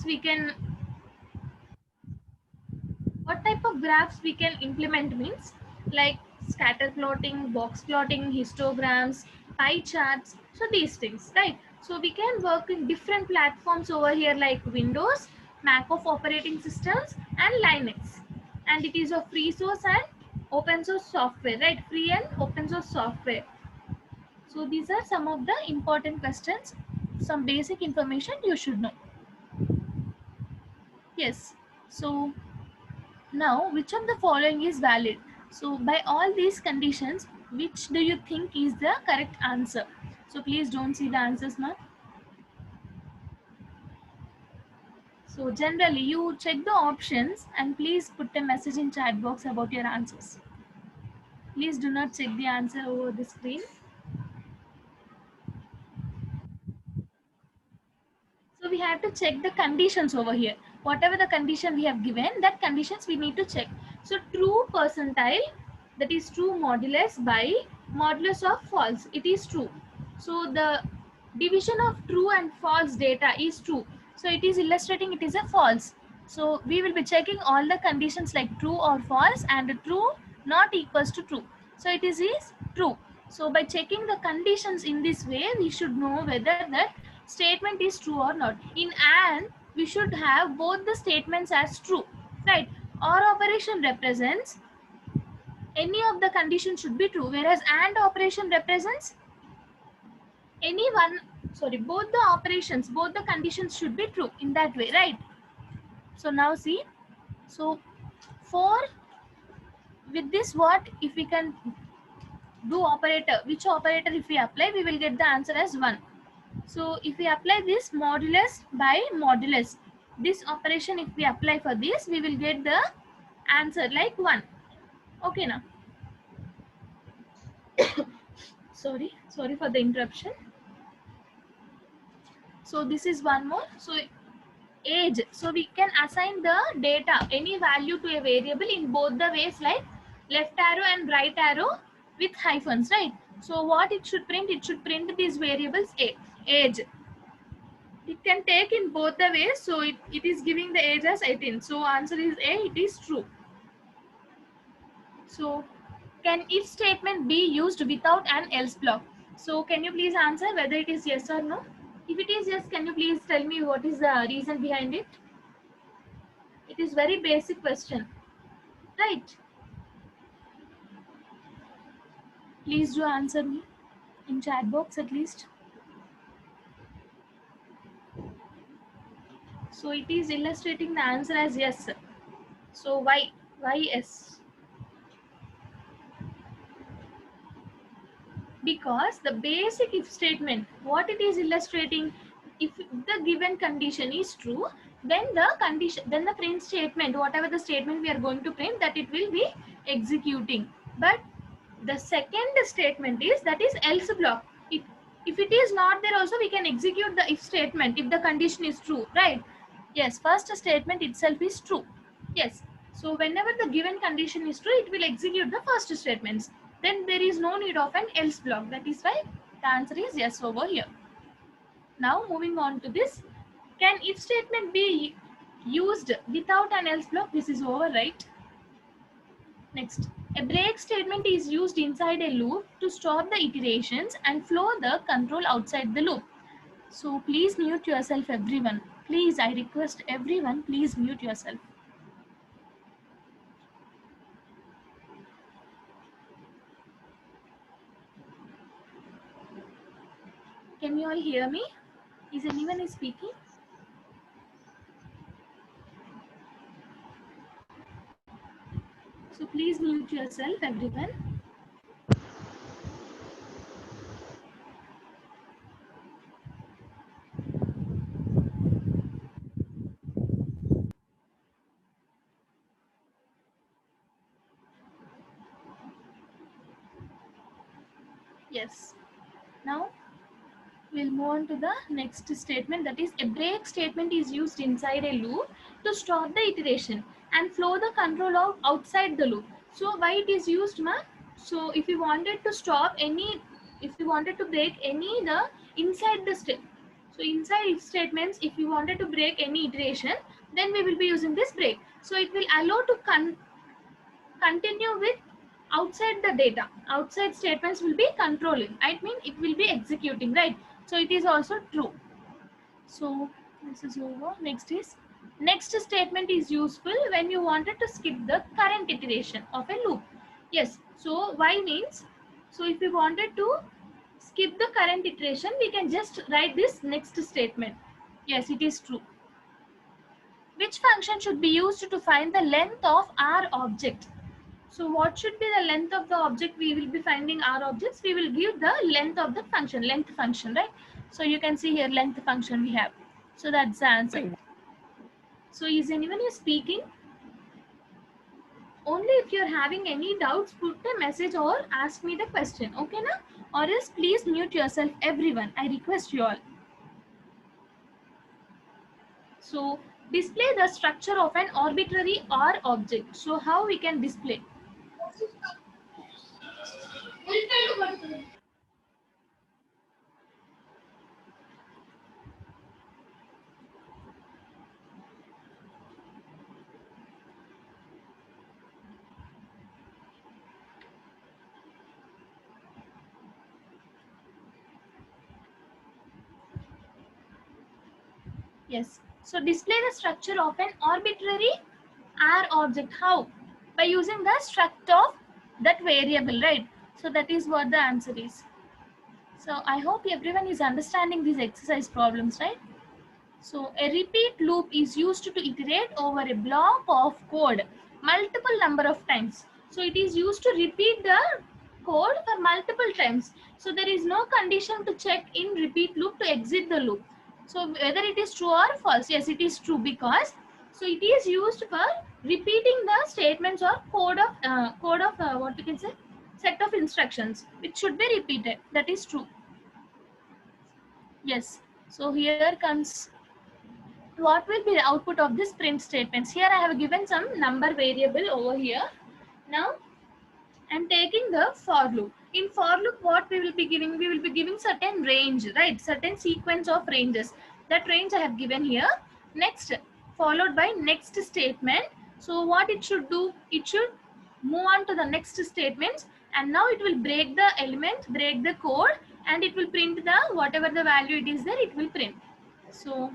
we can what type of graphs we can implement means like scatter plotting, box plotting, histograms, pie charts, so these things, right? So we can work in different platforms over here like Windows, Mac of operating systems, and Linux. And it is a free source and open source software, right? Free and open source software. So these are some of the important questions, some basic information you should know. Yes. So now, which of the following is valid? So, by all these conditions, which do you think is the correct answer? So, please don't see the answers, ma'am. So, generally, you check the options and please put a message in chat box about your answers. Please do not check the answer over the screen. So, we have to check the conditions over here. Whatever the condition we have given, that conditions we need to check. So, true percentile, that is true modulus by modulus of false, it is true. So the division of true and false data is true. So it is illustrating it is a false. So we will be checking all the conditions like true or false and true not equals to true. So it is true. So by checking the conditions in this way, we should know whether that statement is true or not. In AND, we should have both the statements as true, right? OR operation represents any of the conditions should be true, whereas AND operation represents any one, sorry, both the operations, both the conditions should be true in that way, right? So now see, so for with this, what if we can do operator, which operator if we apply, we will get the answer as 1. So if we apply this modulus by modulus, this operation if we apply for this, we will get the answer like 1. Okay now. Sorry for the interruption. So this is one more. So age, so we can assign the data any value to a variable in both the ways like left arrow and right arrow with hyphens, right? So what it should print, it should print these variables age. It can take in both the ways, so it is giving the age as 18. So answer is A, it is true. So can if statement be used without an else block? So can you please answer whether it is yes or no? If it is yes, can you please tell me what is the reason behind it? It is very basic question, right? Please do answer me in chat box at least. So it is illustrating the answer as yes. So why yes? Because the basic if statement, what it is illustrating, if the given condition is true, then the print statement, whatever the statement we are going to print, that it will be executing. But the second statement is that is else block. If it is not there also, we can execute the if statement if the condition is true, right? Yes, first statement itself is true. Yes. So whenever the given condition is true, it will execute the first statements. Then there is no need of an else block. That is why the answer is yes over here. Now moving on to this. Can if statement be used without an else block? This is over, right? Next. A break statement is used inside a loop to stop the iterations and flow the control outside the loop. So please mute yourself, everyone. Please, I request everyone, please mute yourself. Can you all hear me? Is anyone speaking? So please mute yourself, everyone. Yes. Now we'll move on to the next statement, that is a break statement is used inside a loop to stop the iteration and flow the control out outside the loop. So why it is used, ma? So if you wanted to stop any, if you wanted to break any the inside the step, So inside if statements, if you wanted to break any iteration, then we will be using this break. So it will allow to continue with outside the data. Outside statements will be controlling. I mean it will be executing, right? So it is also true. So this is over. Next statement is useful when you wanted to skip the current iteration of a loop. Yes. So why means, so if we wanted to skip the current iteration, we can just write this next statement. Yes, it is true. Which function should be used to find the length of our object? So what should be the length of the object we will be finding our objects? We will give the length of the function, length function, right? So you can see here length function we have. So that's the answer. So is anyone speaking? Only if you're having any doubts, put a message or ask me the question, okay na? Or else please mute yourself, everyone. I request you all. So display the structure of an arbitrary R object. So how we can display? Yes. So display the structure of an arbitrary R object. How? By using the struct of that variable, right? So that is what the answer is. So I hope everyone is understanding these exercise problems, right? So a repeat loop is used to iterate over a block of code multiple number of times. So it is used to repeat the code for multiple times. So there is no condition to check in repeat loop to exit the loop. So whether it is true or false, yes, it is true, because so it is used for repeating the statements or code of what we can say, set of instructions which should be repeated. That is true. Yes. So here comes what will be the output of this print statements. Here I have given some number variable over here. Now I'm taking the for loop. In for loop, what we will be giving? We will be giving certain range, right? Certain sequence of ranges. That range I have given here. Next, followed by next statement. So what it should do? It should move on to the next statements, and now it will break the element, break the code, and it will print the whatever the value it is there. It will print. So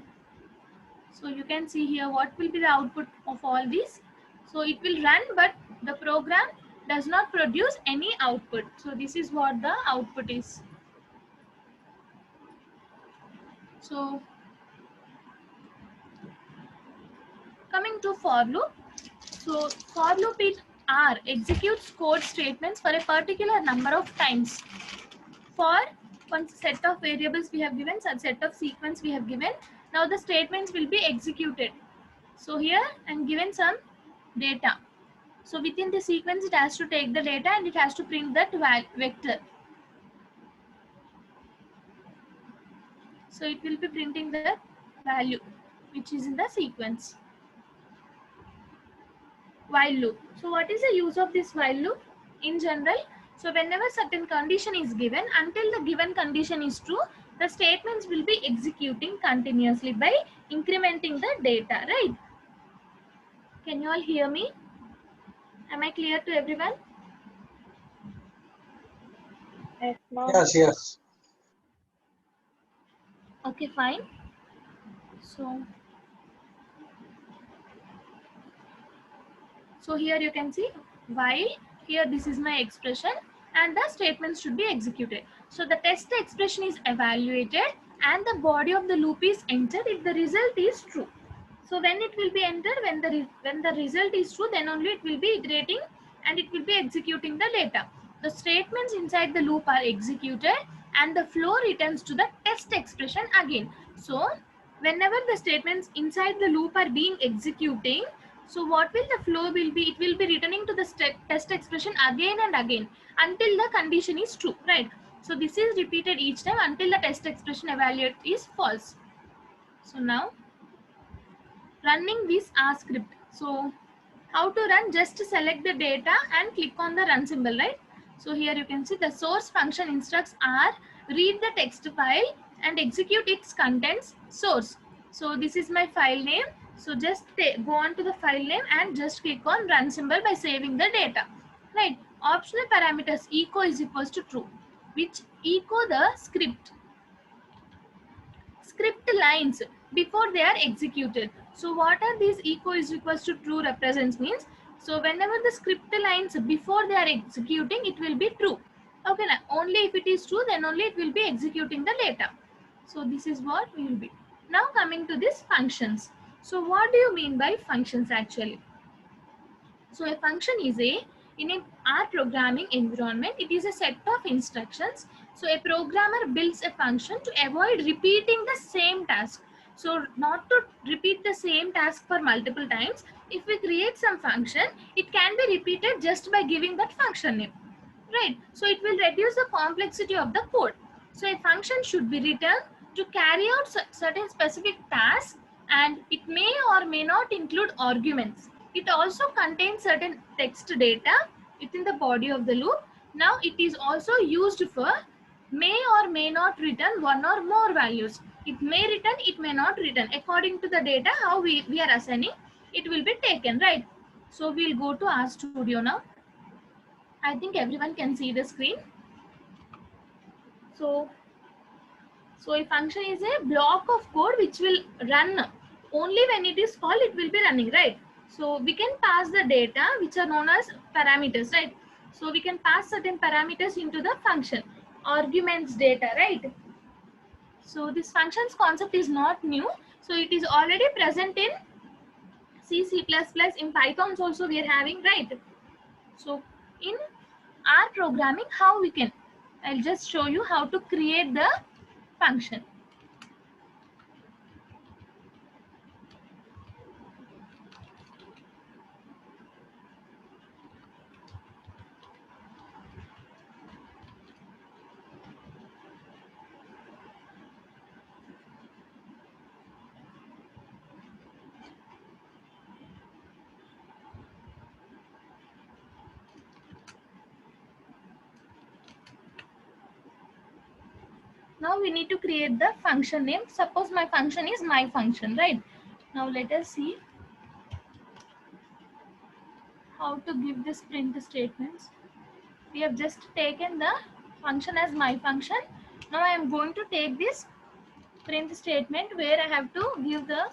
you can see here what will be the output of all these. So it will run, but the program does not produce any output. So this is what the output is. So coming to for loop. So for loop is R executes code statements for a particular number of times. For one set of variables we have given, some set of sequence we have given. Now the statements will be executed. So here I'm given some data. So within the sequence, it has to take the data and it has to print that vector. So it will be printing the value which is in the sequence. While loop. So what is the use of this while loop in general? So whenever certain condition is given, until the given condition is true, the statements will be executing continuously by incrementing the data, right? Can you all hear me? Am I clear to everyone? Yes, yes. Okay, fine. So here you can see while, here this is my expression and the statements should be executed. So the test expression is evaluated and the body of the loop is entered if the result is true. So when it will be entered, when the result is true, then only it will be iterating and it will be executing the data. The statements inside the loop are executed and the flow returns to the test expression again. So whenever the statements inside the loop are being executing, so what will the flow will be? It will be returning to the test expression again and again until the condition is true, right? So this is repeated each time until the test expression evaluate is false. So now running this R script. So how to run? Just select the data and click on the run symbol, right? So here you can see the source function instructs R read the text file and execute its contents source. So this is my file name. So just go on to the file name and just click on run symbol by saving the data. Right. Optional parameters echo is equals to true, which echo the script lines before they are executed. So what are these echo is equals to true represents means, so whenever the script lines before they are executing, it will be true. Okay, now only if it is true, then only it will be executing the data. So this is what we will be. Now coming to this functions. So what do you mean by functions actually? So a function is in an R programming environment, it is a set of instructions. So a programmer builds a function to avoid repeating the same task. So not to repeat the same task for multiple times. If we create some function, it can be repeated just by giving that function name. Right. So it will reduce the complexity of the code. So a function should be written to carry out certain specific tasks, and it may or may not include arguments. It also contains certain text data within the body of the loop. Now it is also used for may or may not return one or more values. It may return, it may not return. According to the data how we are assigning, it will be taken, right? So we'll go to RStudio now. I think everyone can see the screen. So a function is a block of code which will run only when it is called, it will be running, right? So we can pass the data which are known as parameters, right? So we can pass certain parameters into the function, arguments data, right? So this functions concept is not new. So it is already present in C++, in Python also we are having, right? So in R programming, how we can, I'll just show you how to create the function. Now we need to create the function name. Suppose my function is my function, right? Now let us see how to give this print statements. We have just taken the function as my function. Now I am going to take this print statement where I have to give the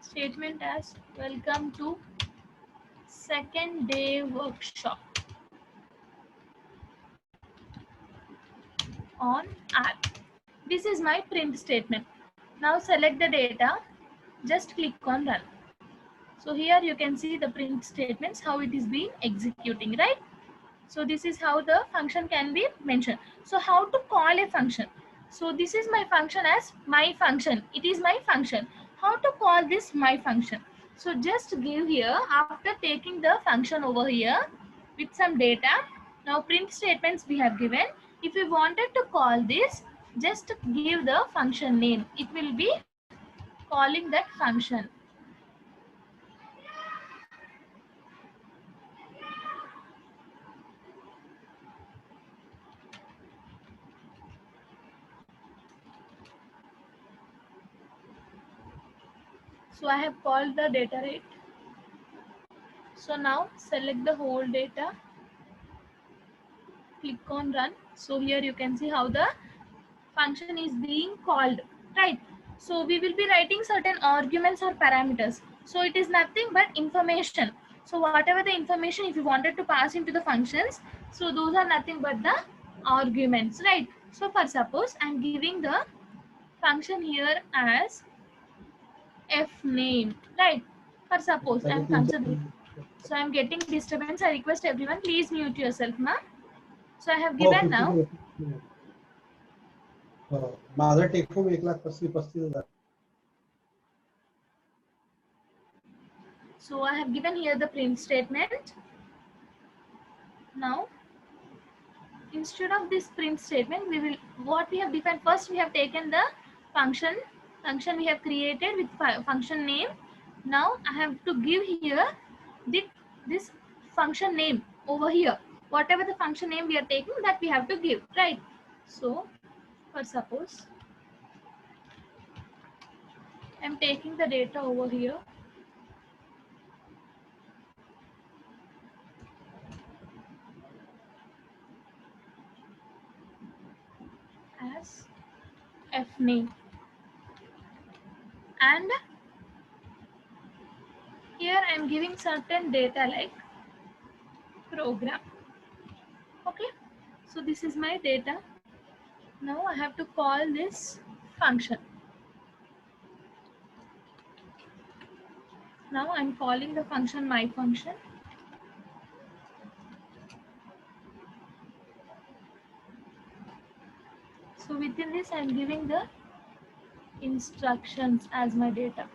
statement as welcome to second day workshop on R. This is my print statement. Now select the data, just click on run. So here you can see the print statements, how it is being executing, right? So this is how the function can be mentioned. So how to call a function? So this is my function as my function. It is my function. How to call this my function? So just give here, after taking the function over here with some data. Now print statements we have given. If we wanted to call this, just give the function name. It will be calling that function. So I have called the data rate. So now select the whole data, click on run. So here you can see how the function is being called, right? So we will be writing certain arguments or parameters. So it is nothing but information. So whatever the information, if you wanted to pass into the functions, so those are nothing but the arguments, right? So for suppose I'm giving the function here as f name, right? For suppose I'm considering. So I'm getting disturbance. I request everyone, please mute yourself, ma. So I have given now. माझा take home 1,35,35,000. So I have given here the print statement. Now, instead of this print statement, we will, what we have defined first, we have taken the function we have created with function name. Now I have to give here this function name over here. Whatever the function name we are taking, that we have to give, right? So for suppose I'm taking the data over here. As fname, and here I'm giving certain data like program. Okay, so this is my data. Now I have to call this function. Now I'm calling the function my function. So within this I'm giving the instructions as my data.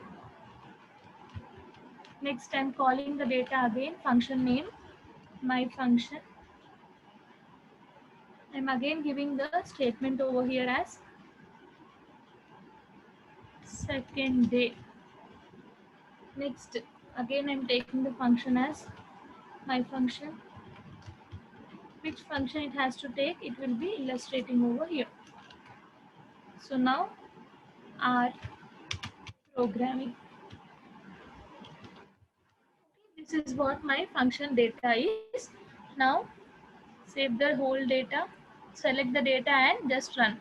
Next I'm calling the data again, function name, my function. I'm again giving the statement over here as second day. Next, again I'm taking the function as my function. Which function it has to take, it will be illustrating over here. So now our programming. This is what my function data is. Now save the whole data, select the data and just run.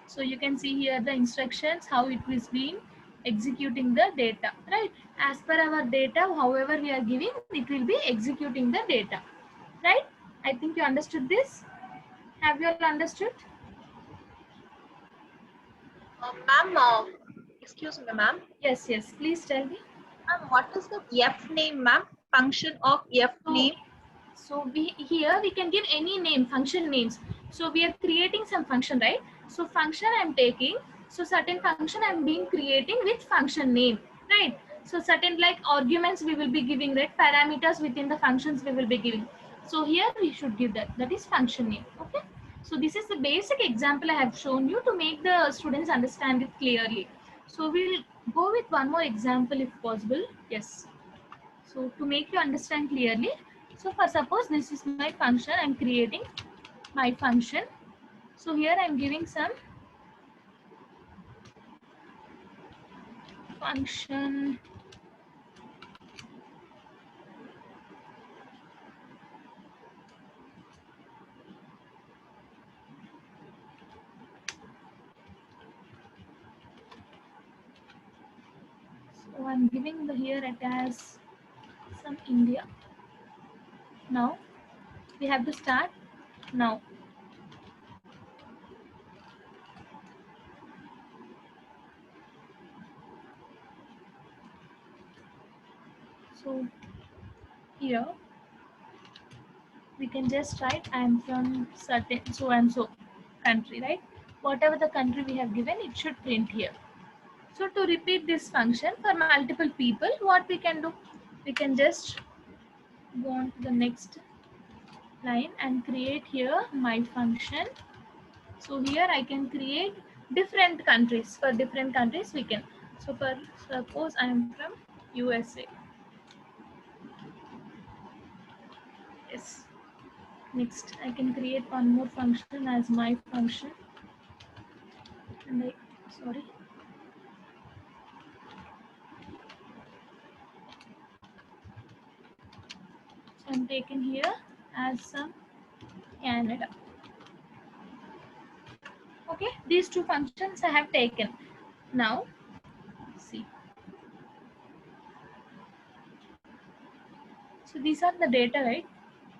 So you can see here the instructions, how it is being executing the data, right? As per our data, however we are giving, it will be executing the data, right? I think you understood this. Have you all understood? Ma'am, excuse me, ma'am. Yes, yes, please tell me. What is the f name, ma'am? Function of f name. So we here we can give any name, function names. So we are creating some function, right? So function I'm taking, so certain function I'm being creating with function name, right? So certain like arguments we will be giving, right? Parameters within the functions we will be giving. So here we should give that, that is function name. Okay, so this is the basic example I have shown you to make the students understand it clearly. So we'll go with one more example if possible. Yes, so to make you understand clearly, so for suppose this is my function, I'm creating my function. So here I'm giving some function so I'm giving the here it as some India. Now we have to start now. So here we can just write I am from certain so and so country, right? Whatever the country we have given, it should print here. So to repeat this function for multiple people, what we can do, we can just go on to the next line and create here my function. So here I can create different countries. For different countries we can. So for suppose I am from USA. Yes. Next I can create one more function as my function. And sorry. So I'm taking here as some Canada. Okay, these two functions I have taken. Now see. So these are the data, right?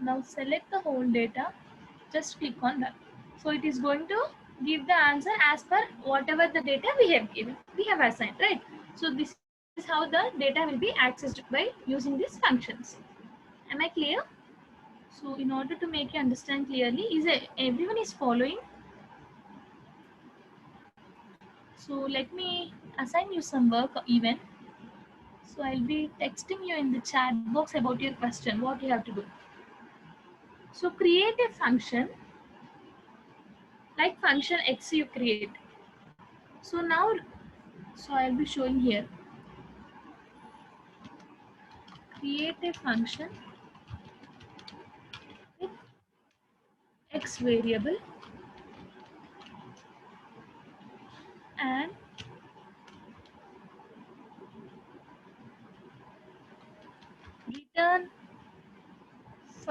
Now select the whole data, just click on that. So it is going to give the answer as per whatever the data we have given, we have assigned, right? So this is how the data will be accessed by using these functions. Am I clear? So in order to make you understand clearly, everyone is following? So let me assign you some work even. So I'll be texting you in the chat box about your question, what you have to do. So create a function like function x you create. So now, so I'll be showing here. Create a function with x variable and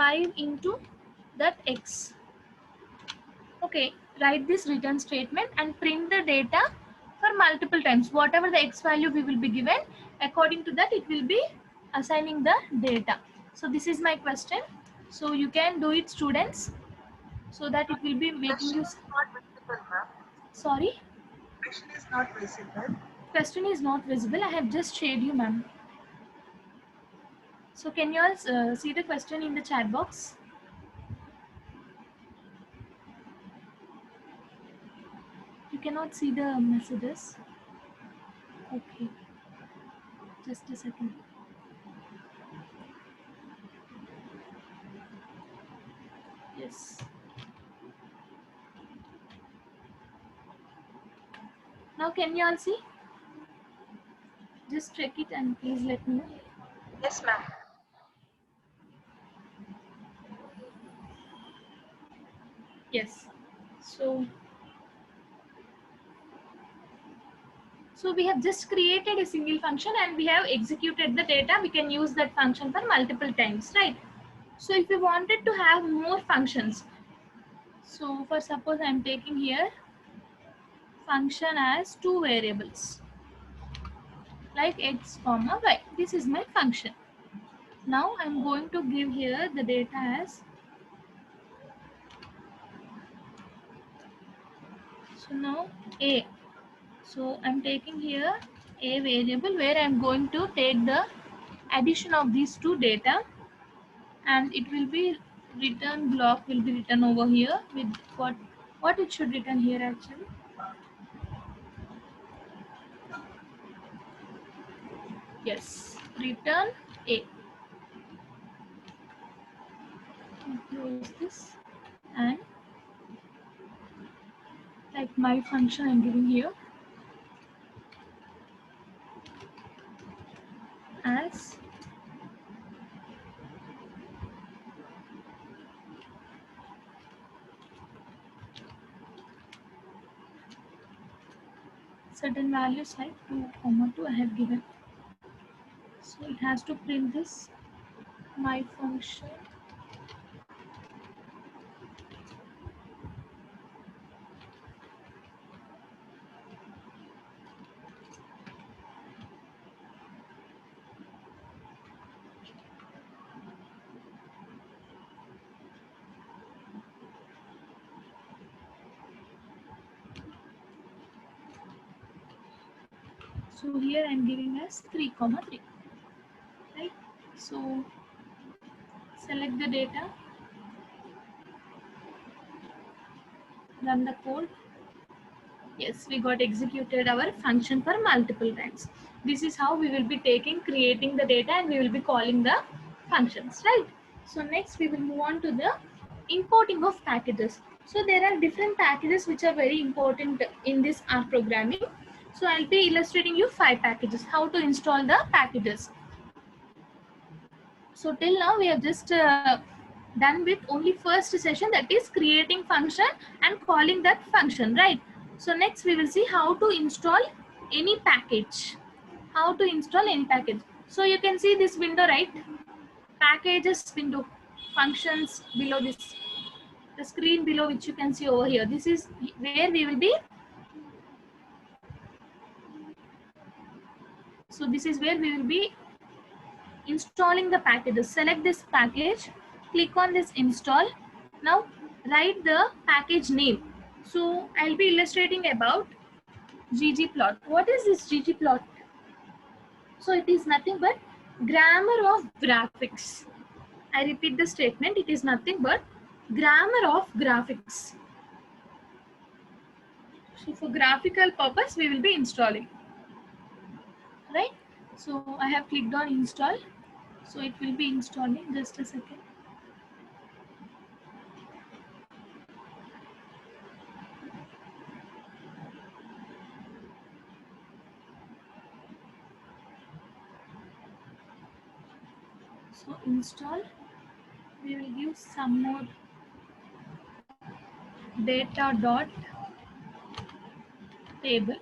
5 into that x. Okay, write this return statement and print the data for multiple times. Whatever the x value we will be given, according to that it will be assigning the data. So this is my question. So you can do it, students, so that it will be making you. Not visible, ma'am. Sorry, Question is not visible. question is not visible. I have just shared you, ma'am. So can you all see the question in the chat box? You cannot see the messages. Okay, just a second. Yes. Now can you all see? Just check it and please let me know. Yes, ma'am. Yes. So we have just created a single function and we have executed the data. We can use that function for multiple times, right? So if we wanted to have more functions, so for suppose I'm taking here function as two variables like x comma y. This is my function. Now I'm going to give here the data as, so now a. So I'm taking here a variable where I'm going to take the addition of these two data, and it will be return block will be written over here with what it should return here actually. Yes, return a. Close this, and like my function I'm giving here as certain values like 2, 2 I have given. So it has to print this my function. So here I'm giving as 3, 3, right? So select the data, run the code. Yes, we got executed our function for multiple times. This is how we will be creating the data, and we will be calling the functions, right? So next we will move on to the importing of packages. So there are different packages which are very important in this R programming. So I'll be illustrating you 5 packages, how to install the packages. So till now we have just done with only first session, that is creating function and calling that function, right? So next we will see how to install any package. How to install any package. So you can see this window, right? Packages window, functions below this, the screen below which you can see over here. This is where we will be. So this is where we will be installing the packages. Select this package, click on this install. Now write the package name. So I'll be illustrating about ggplot. What is this ggplot? So it is nothing but grammar of graphics. I repeat the statement, it is nothing but grammar of graphics. So for graphical purpose we will be installing, right? So I have clicked on install. So it will be installing, just a second. So install, we will give some more data dot table.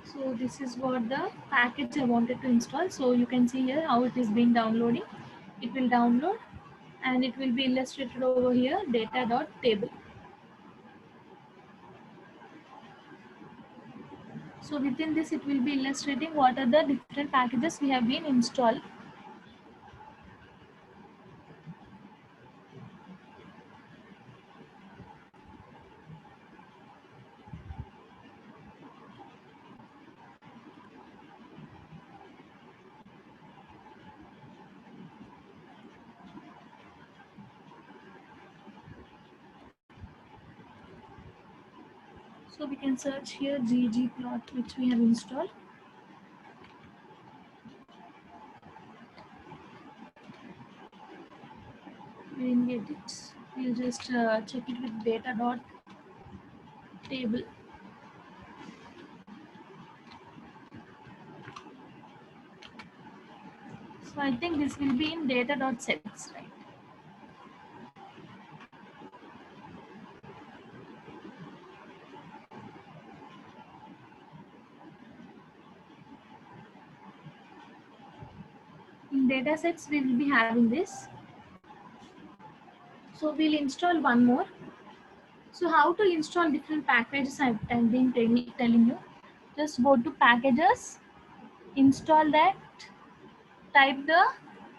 So this is what the package I wanted to install. So you can see here how it is being downloading. it will download and it will be illustrated over here, data.table. So within this, it will be illustrating what are the different packages we have been installed. So we can search here ggplot, which we have installed. We didn't get it. We'll just check it with data.table. So I think this will be in data.sets, right? In datasets, we will be having this. So we'll install one more. So how to install different packages I've been telling you. Just go to packages, install that, type the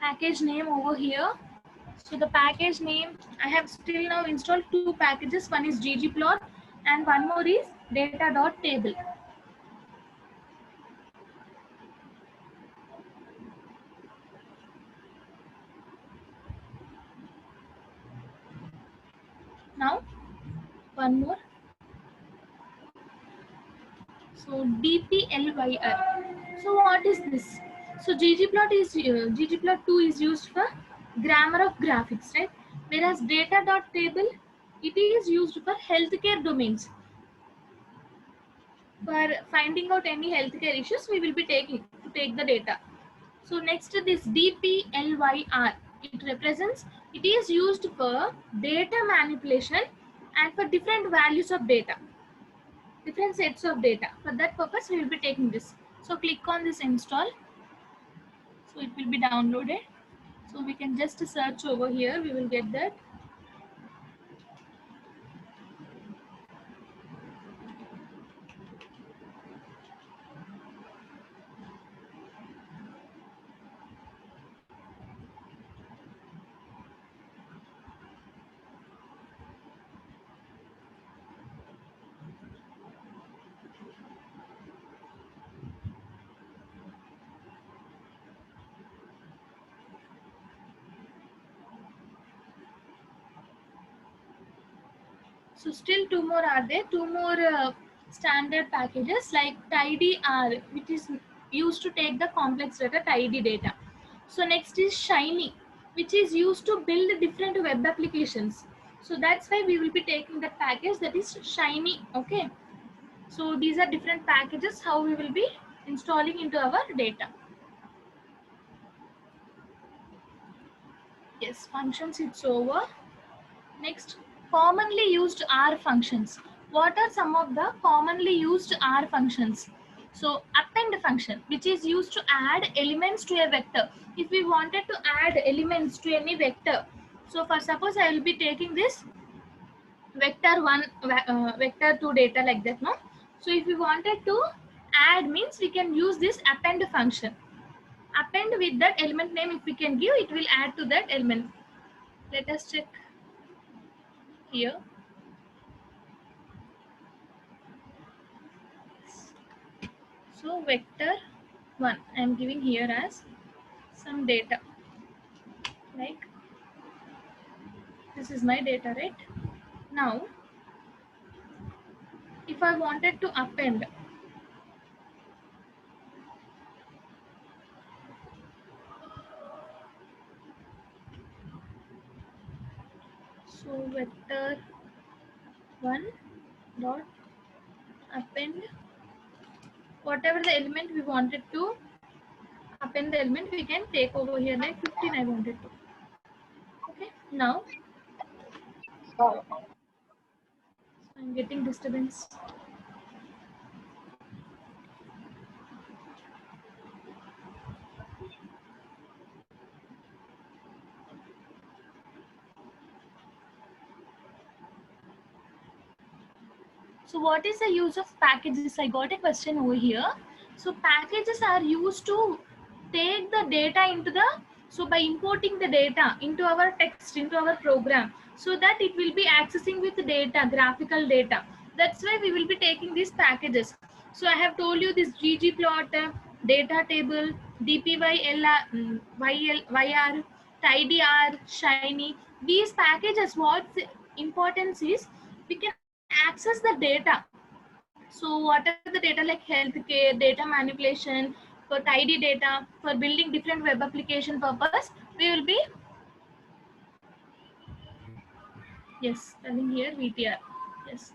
package name over here. So the package name, I have still now installed two packages. One is ggplot and one more is data.table. Now one more. So dplyr. So what is this? So ggplot2 is used for grammar of graphics, right? Whereas data.table, it is used for healthcare domains. For finding out any healthcare issues, we will be take the data. So next this dplyr, it represents, it is used for data manipulation and for different values of data, different sets of data. For that purpose, we will be taking this. So click on this install. So it will be downloaded. So we can just search over here. We will get that. So still two more are there. Two more standard packages like tidyr, which is used to take the complex data, tidy data. So next is Shiny, which is used to build different web applications. So that's why we will be taking that package, that is Shiny. Okay. So these are different packages how we will be installing into our data. Yes, functions, it's over. Next, commonly used R functions. What are some of the commonly used R functions? So append function, which is used to add elements to a vector. If we wanted to add elements to any vector, so for suppose I will be taking this vector1, vector2 data like that, no? So if we wanted to add, means we can use this append function. Append with that element name, if we can give, it will add to that element. Let us check here. So vector1, I am giving here as some data, like this is my data, right? Now if I wanted to append, so vector1 dot append whatever the element we wanted to append, the element we can take over here, like 15 I wanted to. Okay, now so I'm getting disturbance. So what is the use of packages? I got a question over here. So packages are used to take the data into the, so by importing the data into our text, into our program, so that it will be accessing with data, graphical data. That's why we will be taking these packages. So I have told you this ggplot, data table, dpylr, YR, tidyr, shiny. These packages, what importance is, we can access the data. So whatever the data like healthcare, data manipulation, for tidy data, for building different web application purpose, we will be, yes, telling here VTR. Yes.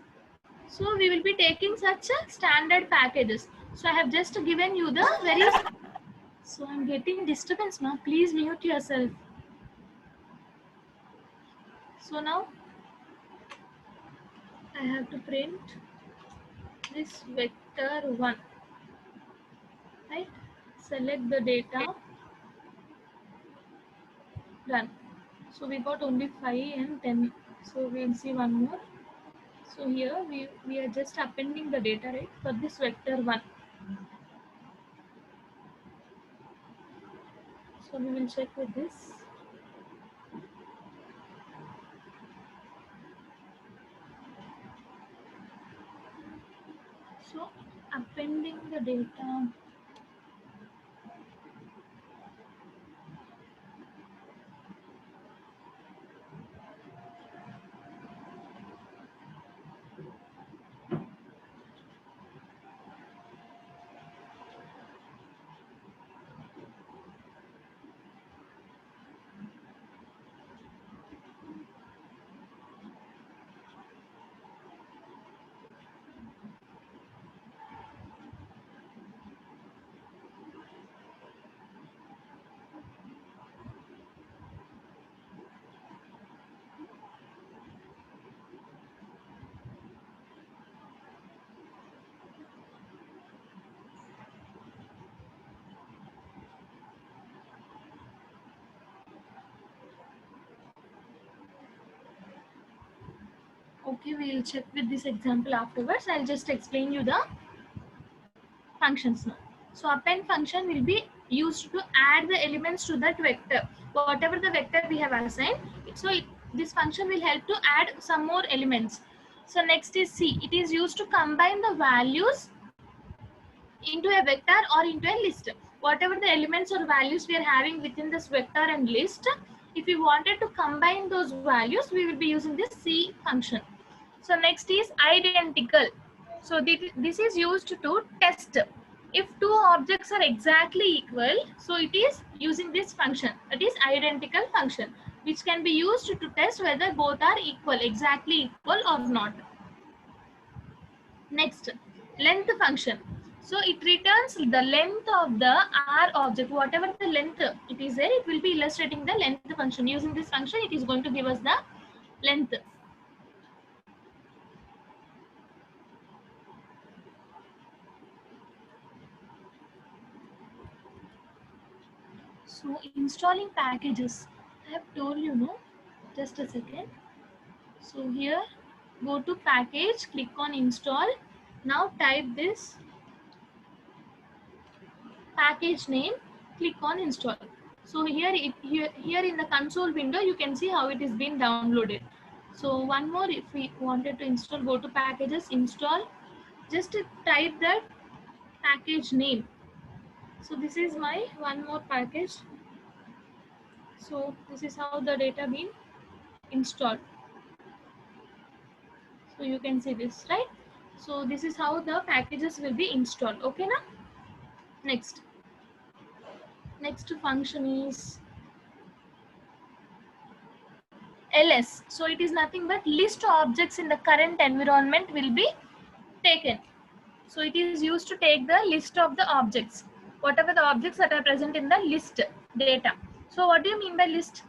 So we will be taking such a standard packages. So I have just given you the very, so I'm getting disturbance now. Please mute yourself. So now I have to print this vector 1, right? Select the data, done. So we got only 5 and 10. So we'll see one more. So here we are just appending the data, right, for this vector 1. So we will check with this. So appending the data. Okay, we'll check with this example afterwards. I'll just explain you the functions now. So append function will be used to add the elements to that vector, whatever the vector we have assigned. This function will help to add some more elements. So next is C. It is used to combine the values into a vector or into a list. Whatever the elements or values we are having within this vector and list, if we wanted to combine those values, we will be using this C function. So next is identical. So this is used to test if two objects are exactly equal. So it is using this function, that is identical function, which can be used to test whether both are equal, exactly equal or not. Next, length function. So it returns the length of the R object, whatever the length it is there, it will be illustrating the length function. Using this function, it is going to give us the length. So installing packages, I have told you, no, just a second. So here, go to package, click on install. Now type this package name, click on install. So here in the console window, you can see how it is being downloaded. So one more, if we wanted to install, go to packages, install, just type that package name. So this is my one more package. So this is how the data been installed. So you can see this, right? So this is how the packages will be installed. Okay now? Next function is ls. So it is nothing but list objects in the current environment will be taken. So it is used to take the list of the objects, whatever the objects that are present in the list data. So what do you mean by list?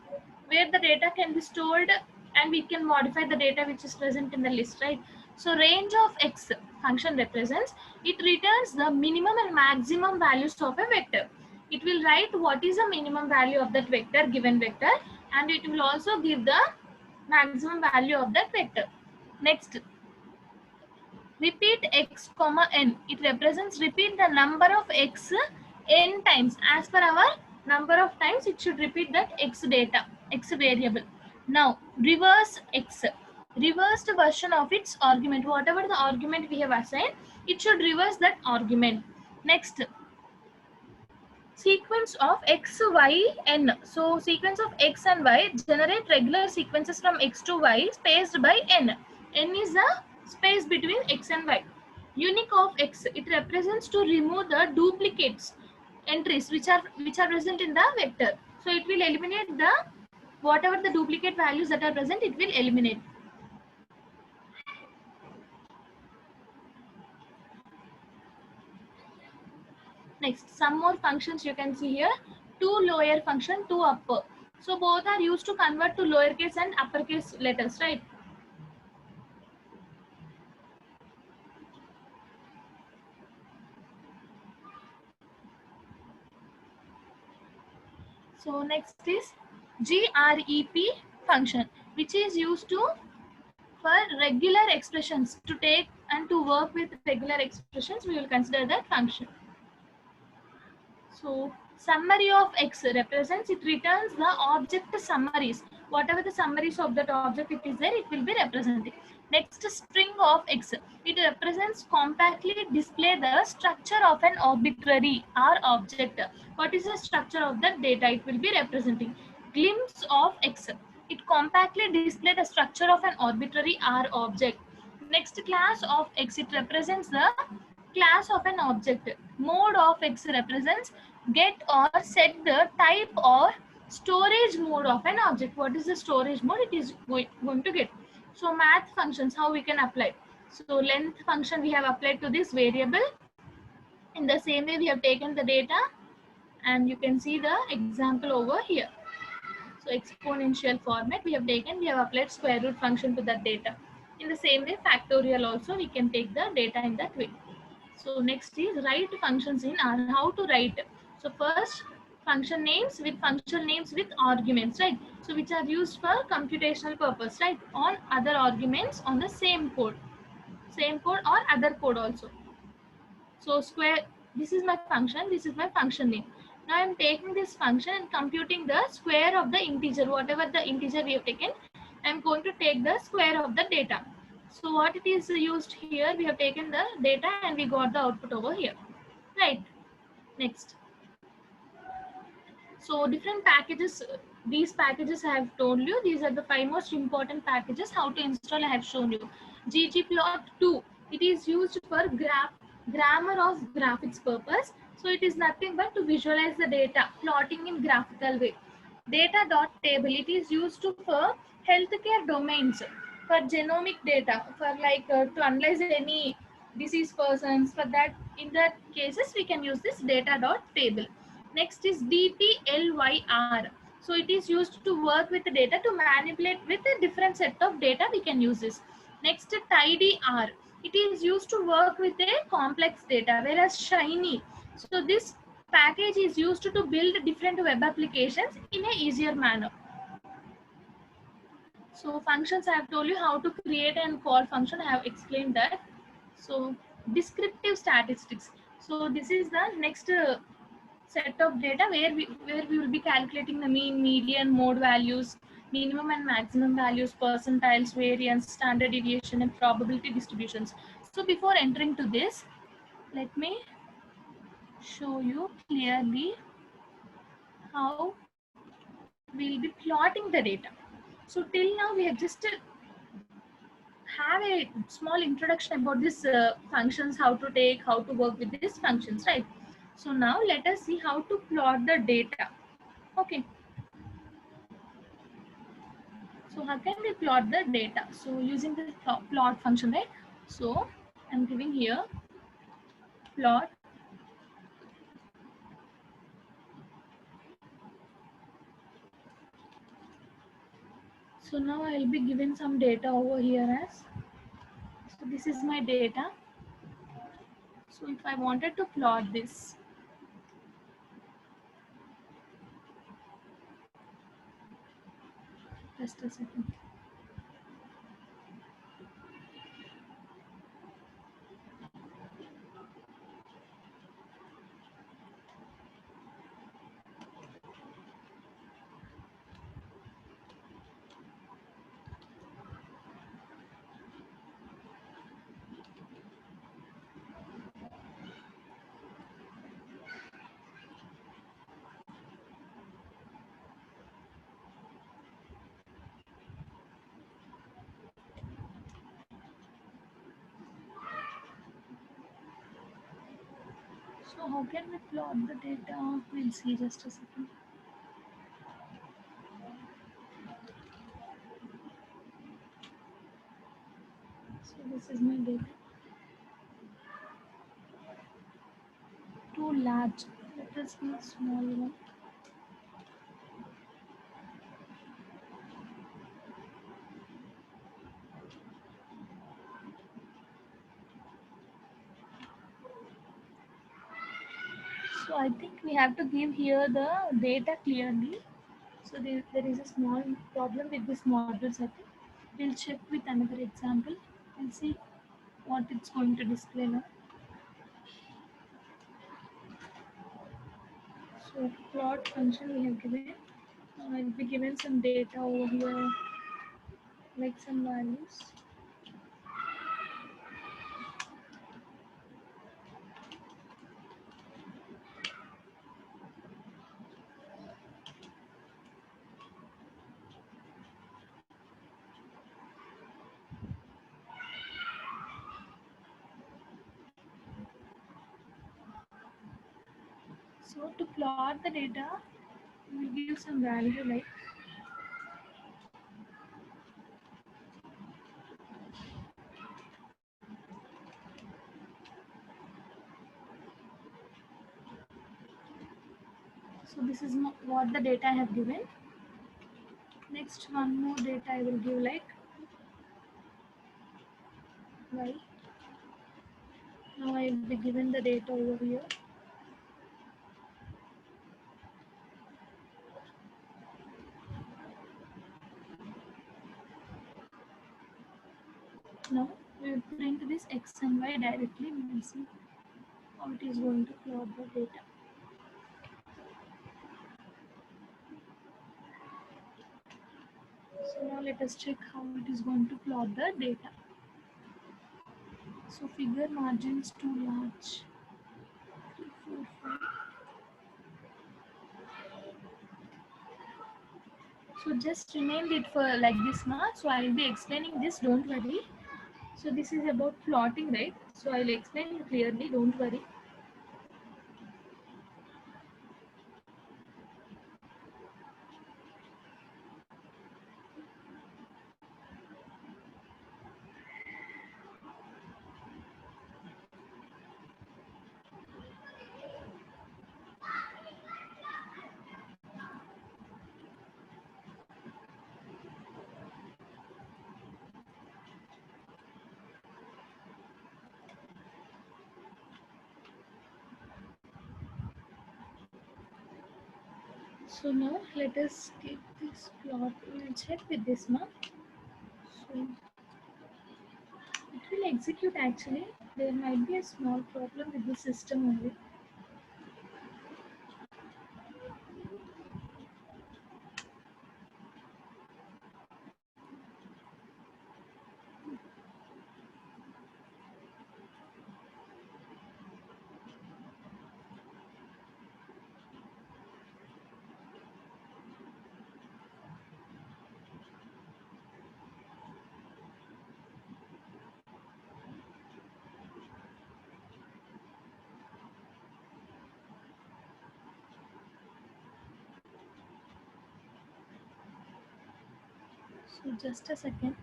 Where the data can be stored and we can modify the data which is present in the list, right? So range of x function represents, it returns the minimum and maximum values of a vector. It will write what is the minimum value of that vector, given vector, and it will also give the maximum value of that vector. Next, Repeat x comma n. It represents repeat the number of x n times. As per our number of times, it should repeat that x data, x variable. Now, reverse x. Reversed version of its argument. Whatever the argument we have assigned, it should reverse that argument. Next, sequence of x, y, n. So sequence of x and y generate regular sequences from x to y spaced by n. N is the space between x and y. Unique of x, it represents to remove the duplicates entries which are present in the vector. So it will eliminate the whatever the duplicate values that are present, it will eliminate. Next, some more functions you can see here. Two lower function, two upper. So both are used to convert to lowercase and uppercase letters, right? So next is grep function, which is used to for regular expressions. To take and to work with regular expressions, we will consider that function. So summary of x represents, it returns the object summaries. Whatever the summaries of that object it is there, it will be representing. Next, string of x. It represents compactly display the structure of an arbitrary R object. What is the structure of that data? It will be representing. Glimpse of x. It compactly display the structure of an arbitrary R object. Next, class of x. It represents the class of an object. Mode of x represents get or set the type or storage mode of an object. What is the storage mode? It is going to get. So math functions, how we can apply. So length function we have applied to this variable. In the same way we have taken the data, and you can see the example over here. So exponential format we have taken, we have applied square root function to that data. In the same way factorial also we can take the data in that way. So next is write functions in R. How to write? So first, function names with arguments, right? So which are used for computational purpose, right? On other arguments on the same code or other code also. So square, this is my function, this is my function name. Now I am taking this function and computing the square of the integer, whatever the integer we have taken, I am going to take the square of the data. So what it is used here, we have taken the data and we got the output over here, right? Next. So different packages, these packages I have told you, these are the 5 most important packages. How to install I have shown you. ggplot2, it is used for grammar of graphics purpose. So it is nothing but to visualize the data, plotting in graphical way. Data.table, it is used for healthcare domains, for genomic data, for like to analyze any disease persons. For that, in that cases, we can use this data.table. Next is dplyr. So it is used to work with the data to manipulate with a different set of data. We can use this. Next, tidyr. It is used to work with a complex data, whereas shiny. So this package is used to build different web applications in a easier manner. So functions, I have told you how to create and call function. I have explained that. So descriptive statistics. So this is the next set of data where we will be calculating the mean, median, mode values, minimum and maximum values, percentiles, variance, standard deviation, and probability distributions. So before entering to this, let me show you clearly how we'll be plotting the data. So till now we have just have a small introduction about this functions, how to take, how to work with these functions, right? So now let us see how to plot the data. Okay. So how can we plot the data? So using the plot function, right? So I'm giving here plot. So now I'll be given some data over here as. So this is my data. So if I wanted to plot this, just a second. So how can we plot the data? We'll see just a second. So this is my data. Too large. Let us make small one. So I think we have to give here the data clearly. So there is a small problem with this module setting. We'll check with another example and see what it's going to display now. So plot function we have given. I'll be given some data over here, like some values. So to plot the data, we'll give some value like so this is what the data I have given. Next one more data I will give like y. Now I will be given the data over here. Now we will print this x and y directly. We will see how it is going to plot the data. So now let us check how it is going to plot the data. So figure margins too large. 3, 4, 5. So just renamed it for like this now. So I will be explaining this, don't worry. So this is about plotting, right? So I'll explain you clearly, don't worry. So now let us get this plot. We will check with this now. So it will execute actually. There might be a small problem with the system only. So just a second.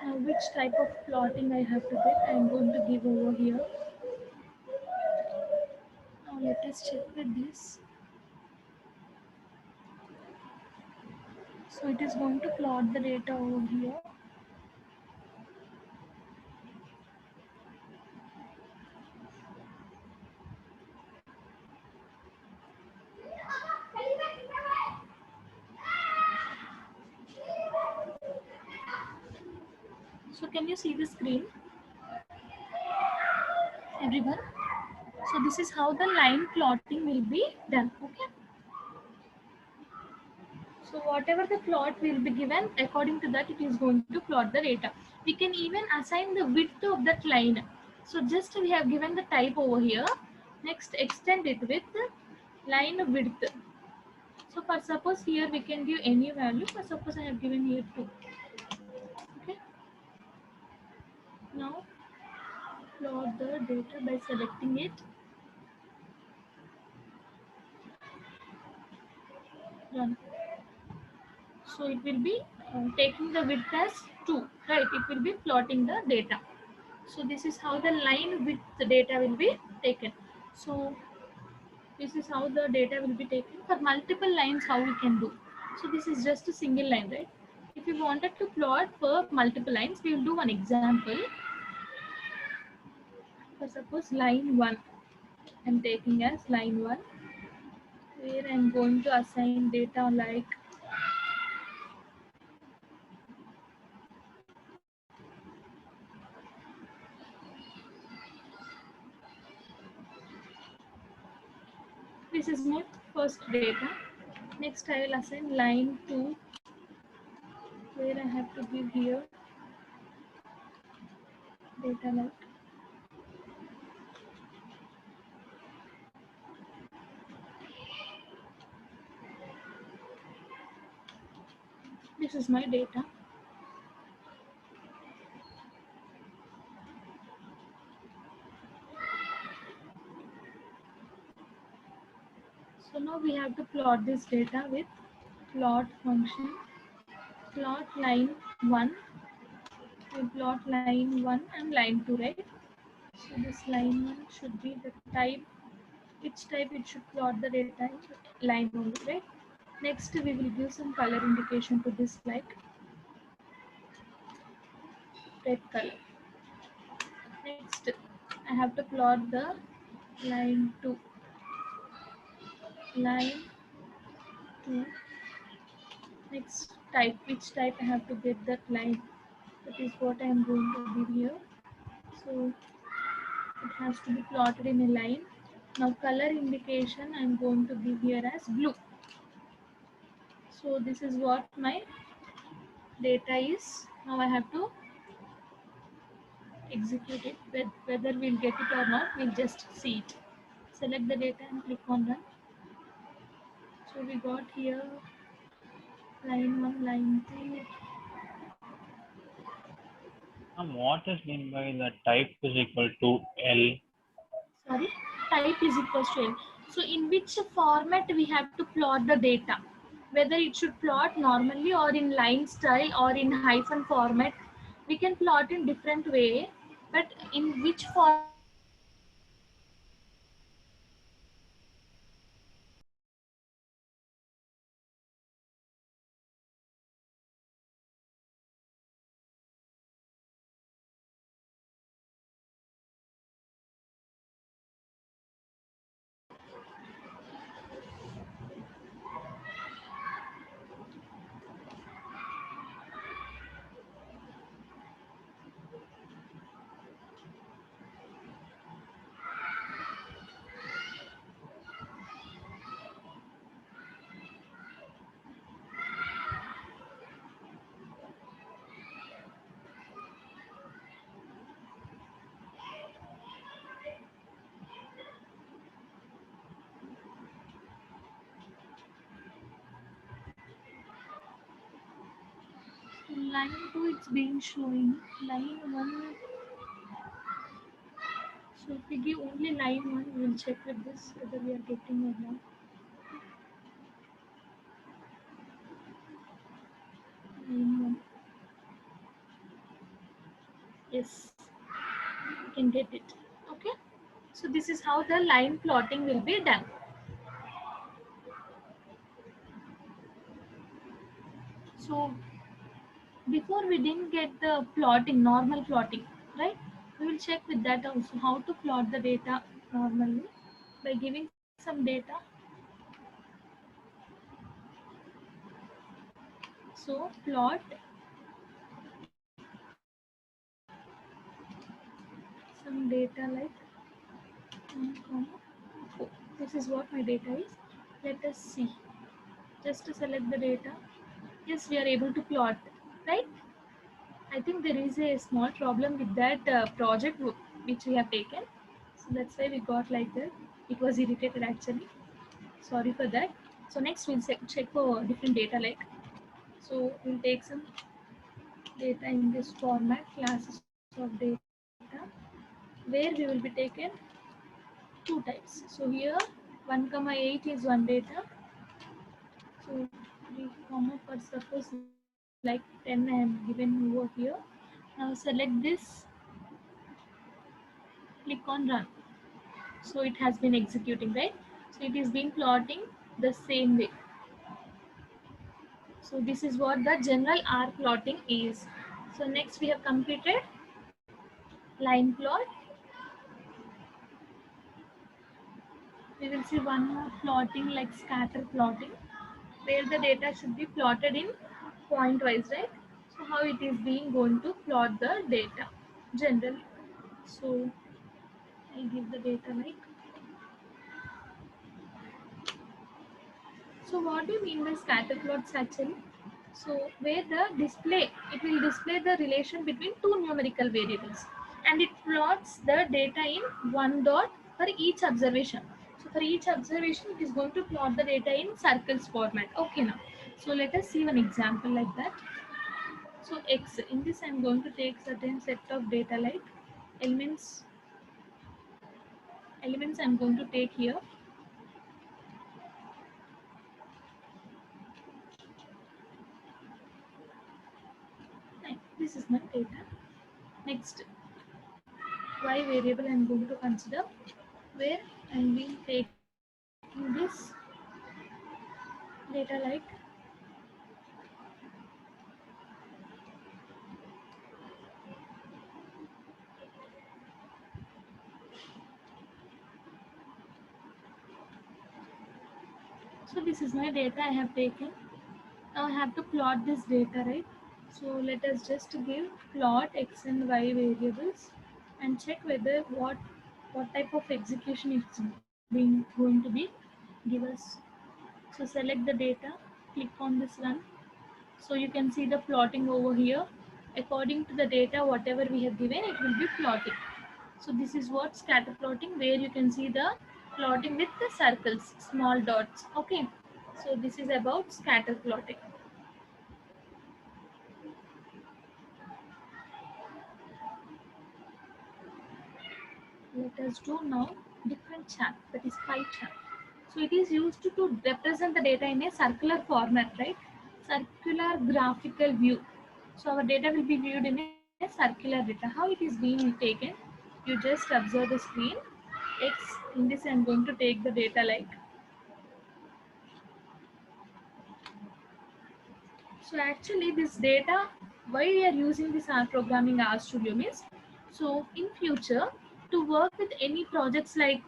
Now which type of plotting I have to get, I am going to give over here. Now let us check with this. So it is going to plot the data over here. So can you see the screen? everyone. So this is how the line plotting will be done. Okay. So whatever the plot will be given, according to that, it is going to plot the data. We can even assign the width of that line. So just we have given the type over here. Next, extend it with line width. So for suppose here we can give any value. For suppose I have given here 2. Okay. Now plot the data by selecting it. Run. So it will be taking the width as 2, right? It will be plotting the data. So this is how the line width data will be taken. So this is how the data will be taken. For multiple lines, how we can do. So this is just a single line, right? If you wanted to plot for multiple lines, we will do one example. For suppose line 1, I'm taking as line 1, where I'm going to assign data like this is my first data. Next, I will assign line 2, where I have to give here data like this is my data. So now we have to plot this data with plot function. Plot line 1, we plot line 1 and line 2, right? So this line 1 should be the type, which type it should plot the data in line only, right? Next, we will give some color indication to this like red color. Next, I have to plot the line 2. Line 2. Next type, which type I have to get that line. That is what I am going to give here. So it has to be plotted in a line. Now color indication I'm going to give here as blue. So this is what my data is. Now I have to execute it. Whether we'll get it or not, we'll just see it. Select the data and click on run. So we got here line 1, line 2. What is meant by the type is equal to L? Sorry, type is equals to L. So in which format we have to plot the data? Whether it should plot normally or in line style or in hyphen format, we can plot in different way. But in which format in line 2 it's being showing line 1. So if we give only line 1, we will check with this whether we are getting or not. Line 1. Yes, we can get it. Okay. So this is how the line plotting will be done. So before we didn't get the plotting, normal plotting, right? We will check with that also how to plot the data normally by giving some data. So plot some data like 1,4. This is what my data is. Let us see. Just to select the data. Yes, we are able to plot, right? I think there is a small problem with that project which we have taken. So that's why we got like that. It was irritated actually. Sorry for that. So next we'll check for different data like. So we'll take some data in this format, classes of data, where we will be taken two types. So here 1,8 is one data. So 3, for suppose like 10 I am given over here. Now select this, click on run. So it has been executing, right? So it is being plotting the same way. So this is what the general R plotting is. So next we have completed line plot. We will see one more plotting like scatter plotting, where the data should be plotted in point wise, right? So how it is being going to plot the data generally. So I'll give the data like. So what do you mean by scatter plots actually? So where the display, it will display the relation between two numerical variables and it plots the data in one dot for each observation. So for each observation, it is going to plot the data in circles format. Okay now. So let us see one example like that. So X, in this I'm going to take certain set of data like elements I'm going to take here. This is my data. Next, y variable I'm going to consider, where I'm being taking this data like so this is my data I have taken. Now I have to plot this data, right? So let us just give plot x and y variables and check whether what type of execution it's being going to be give us. So select the data, click on this run. So you can see the plotting over here. According to the data, whatever we have given, it will be plotting. So this is what scatter plotting, where you can see the plotting with the circles, small dots. Okay. So this is about scatter plotting. Let us do now different chart, that is pie chart. So it is used to represent the data in a circular format, right? Circular graphical view. So our data will be viewed in a circular data. How it is being taken? You just observe the screen. X, in this I'm going to take the data like. So actually this data, why we are using this R programming R Studio means, so in future to work with any projects like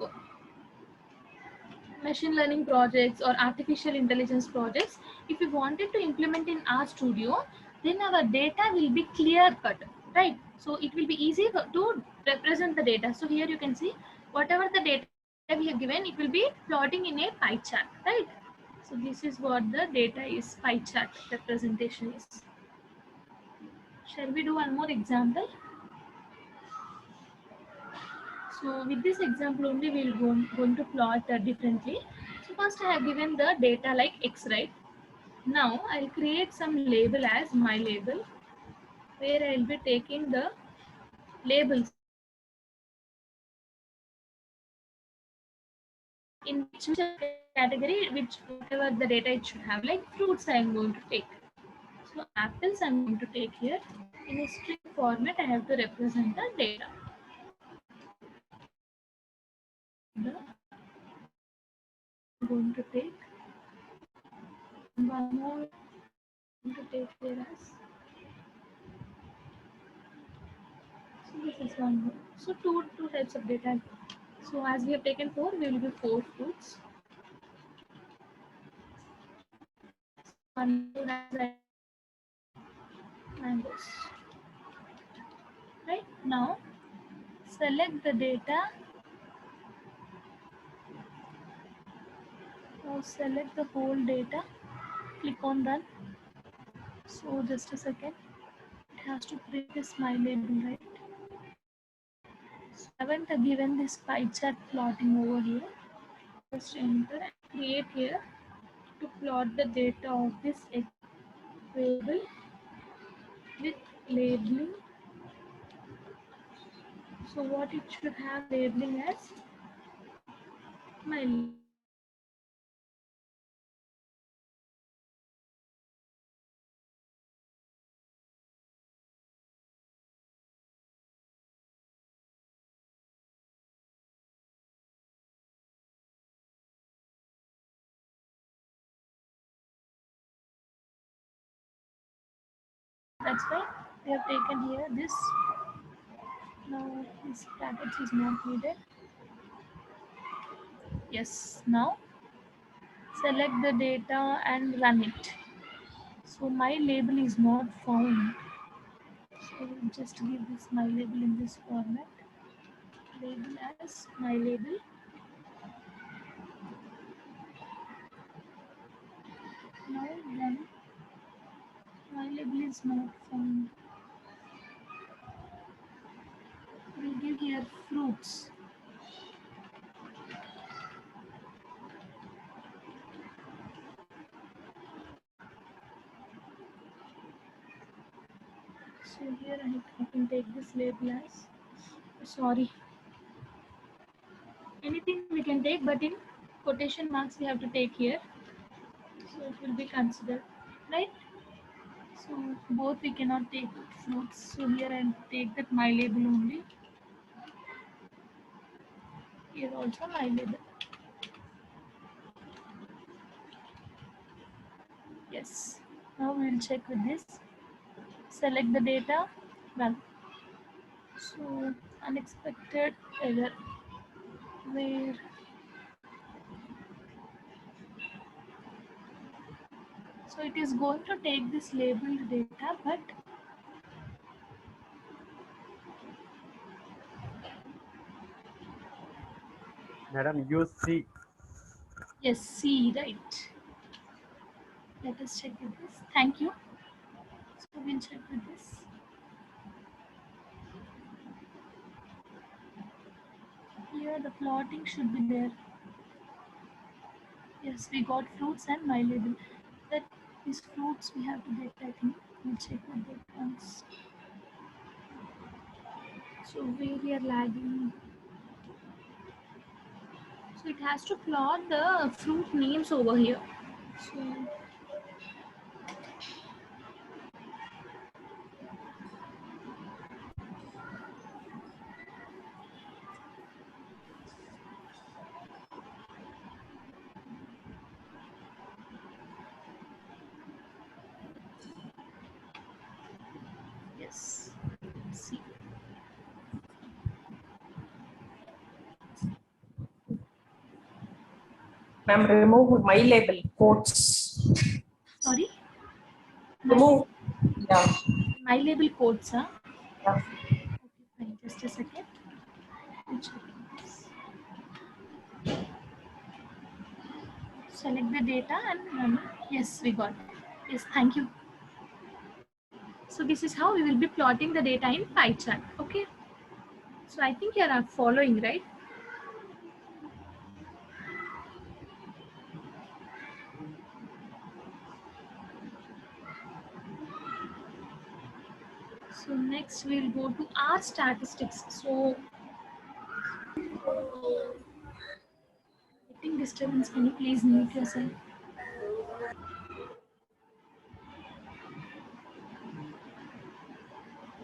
machine learning projects or artificial intelligence projects, if we wanted to implement in R Studio, then our data will be clear cut, right? So it will be easy to represent the data. So here you can see whatever the data we have given, it will be plotting in a pie chart, right? So this is what the data is, pie chart representation is. Shall we do one more example? So with this example only, we'll going to plot differently. So first I have given the data like X, right? Now I'll create some label as my label, where I'll be taking the labels in which category, which whatever the data it should have, like fruits I am going to take. So apples I'm going to take here. In a string format, I have to represent the data. I'm going to take one more. I'm going to take here as. So this is one more. So two types of data. So as we have taken 4, we will be 4 fruits. One fruit as mangoes. Right now, select the data Now select the whole data, click on run. So just a second, it has to print this my label, right? So I haven't given this pie chart plotting over here. Just enter and create here to plot the data of this variable with labeling. So what it should have labeling as my that's why we have taken here this. Now this brackets is not needed. Yes, now select the data and run it. So my label is not found. So just give this my label in this format. Label as my label. Now run. My label is not found. We'll give here fruits. So here I can take this label as, sorry, anything we can take, but in quotation marks we have to take here. So it will be considered, right? So both we cannot take fruits. So here I'll take that my label only. Here also my label. Yes. Now we'll check with this. Select the data. Well, so unexpected error. Where so it is going to take this labeled data, but Madam, use C. yes, C, right. Let us check with this. Thank you. So we'll check with this. Here the plotting should be there. Yes, we got fruits and my label. That is fruits we have to get, I think. We'll check with that once. So where we are lagging. So it has to plot the fruit names over here. So yes, see. Ma'am, remove my label quotes. Sorry. Remove. Yeah. My label codes, huh? Yeah. Okay, fine. Just a second. We'll check this. Select the data and yes, we got. Yes, thank you. So this is how we will be plotting the data in pie chart. Okay. So I think you are following, right? So next we'll go to our statistics. So getting disturbance, can you please mute yourself?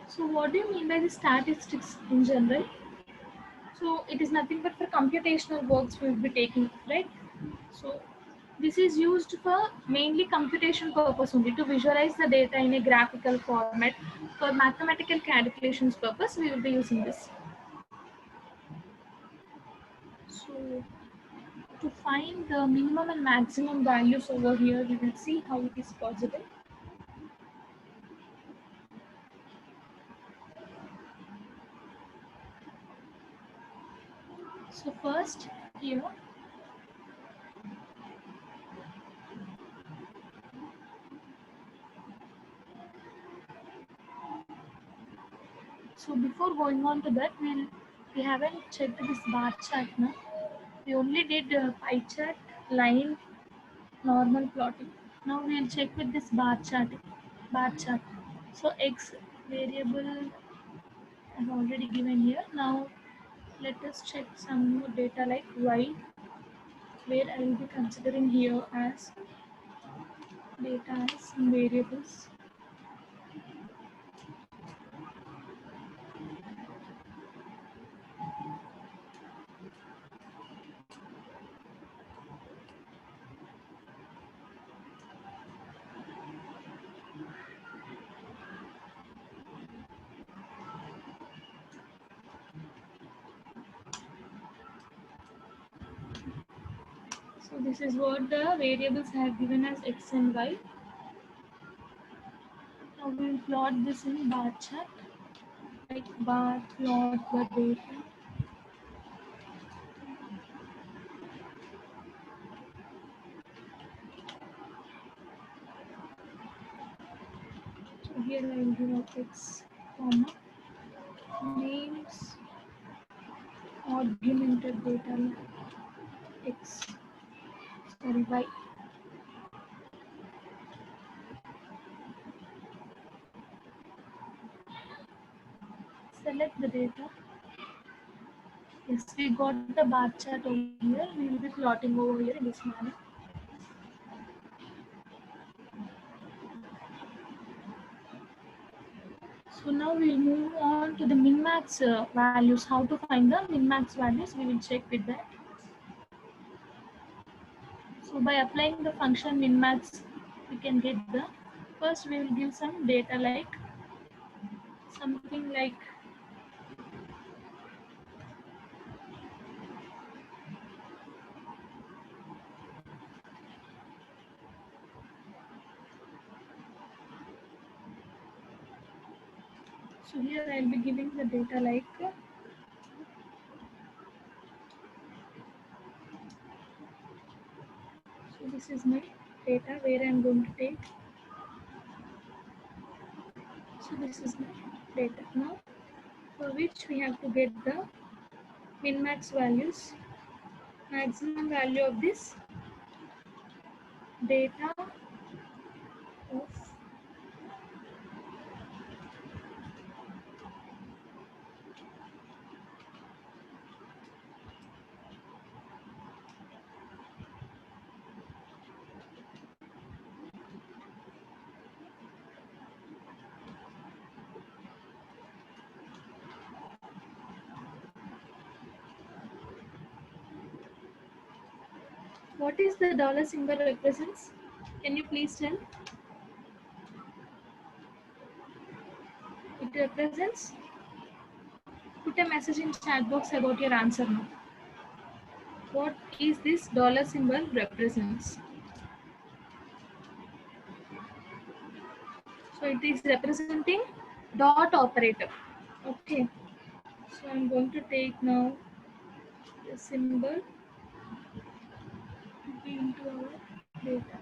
So what do you mean by the statistics in general? So it is nothing but for computational works we will be taking, right? So this is used for mainly computation purpose only, to visualize the data in a graphical format. For mathematical calculations purpose, we will be using this. So to find the minimum and maximum values over here, we will see how it is possible. So first here, So before going on to that, we haven't checked this bar chart now. We only did pie chart, line, normal plotting. Now we'll check with this bar chart. Bar chart. So x variable I've already given here. Now let us check some more data like y, where I will be considering here as data as some variables. So this is what the variables I have given as x and y. Now we will plot this in bar chart, like bar plot the data. So here I will give out x, comma, names, augmented data like x, sorry, y. Select the data. Yes, we got the bar chart over here. We will be plotting over here in this manner. So now we'll move on to the min-max values. How to find the min-max values? We will check with that. So by applying the function min-max, we can get the, first we will give some data like something like so here I will be giving the data like so this is my data where I am going to take. So this is my data now, for which we have to get the min-max values, maximum value of this data of what is the dollar symbol represents? Can you please tell? It represents. Put a message in chat box about your answer now. What is this dollar symbol represents? So it is representing dot operator. Okay. So I'm going to take now the symbol into our data.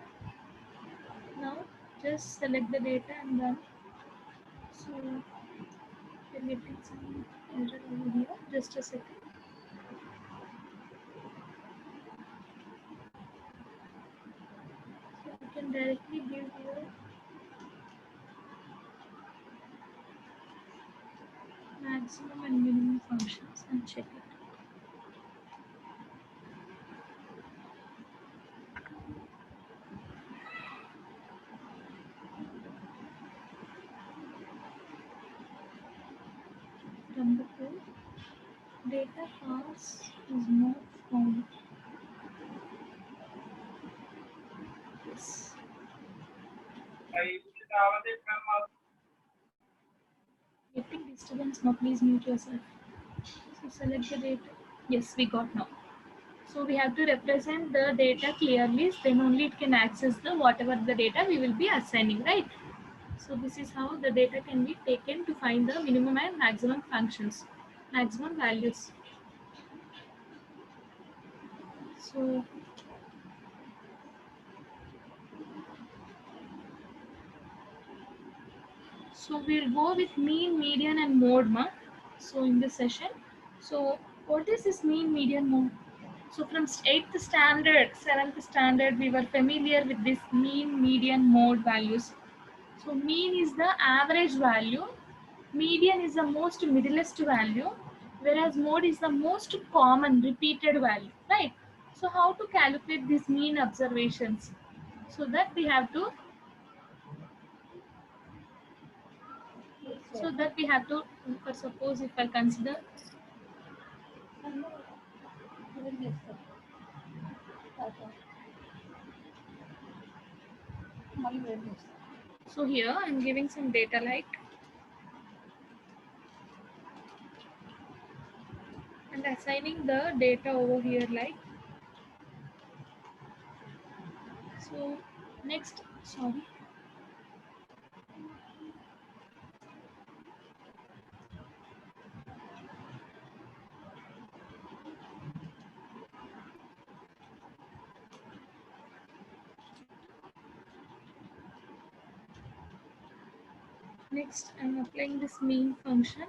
Now just select the data and then so we're getting some error over here. Just a second. So you can directly give here maximum and minimum functions and check it. Number 2, data pass is not found. Yes. Getting disturbance now, please mute yourself. So select the data. Yes, we got now. So we have to represent the data clearly, then only it can access the whatever the data we will be assigning, right? So this is how the data can be taken to find the minimum and maximum functions, maximum values. So we'll go with mean, median, and mode, ma. So in this session, so what is this mean, median, mode? So from 8th standard, 7th standard, we were familiar with this mean, median, mode values. So mean is the average value, median is the most middlest value, whereas mode is the most common repeated value, right? So how to calculate these mean observations? So that we have to, for suppose if I consider, so here I'm giving some data like, and assigning the data over here like, so next, sorry. Next, I'm applying this mean function.